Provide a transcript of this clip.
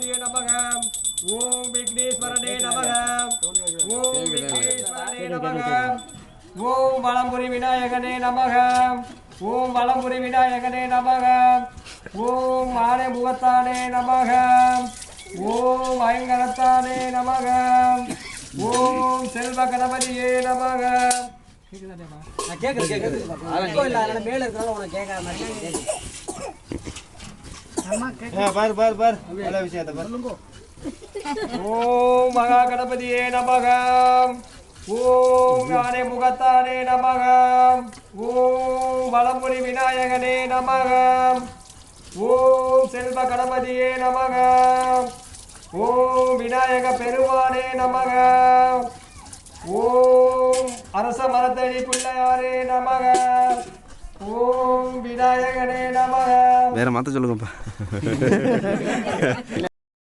கணபதியே நமக. ஓம் விக்னேஸ்வரனே நமக. ஓம் விக்னேஸ்வரனே நமக. ஓம் வலம்புரி விநாயகனே நமக. ஓம் வலம்புரி விநாயகனே நமக. ஓம் ஆனை முகத்தானே நமக. ஓம் ஐங்கரத்தானே நமக. ஓம் செல்வ கணபதியே நமக. ஓம் மகா கணபதியே நமக. ஓம் ஆனை முகத்தானே நமக. ஓம் வலம்புரி விநாயகனே நமக. ஓம் செல்வ கணபதியே நமக. ஓம் விநாயக பெருமானே நமக. ஓம் அரச மரத்தடி பிள்ளையாரே நமக. ஓம் விநாயகனே நமக. வேற மாத்த சொல்லுங்கப்பா.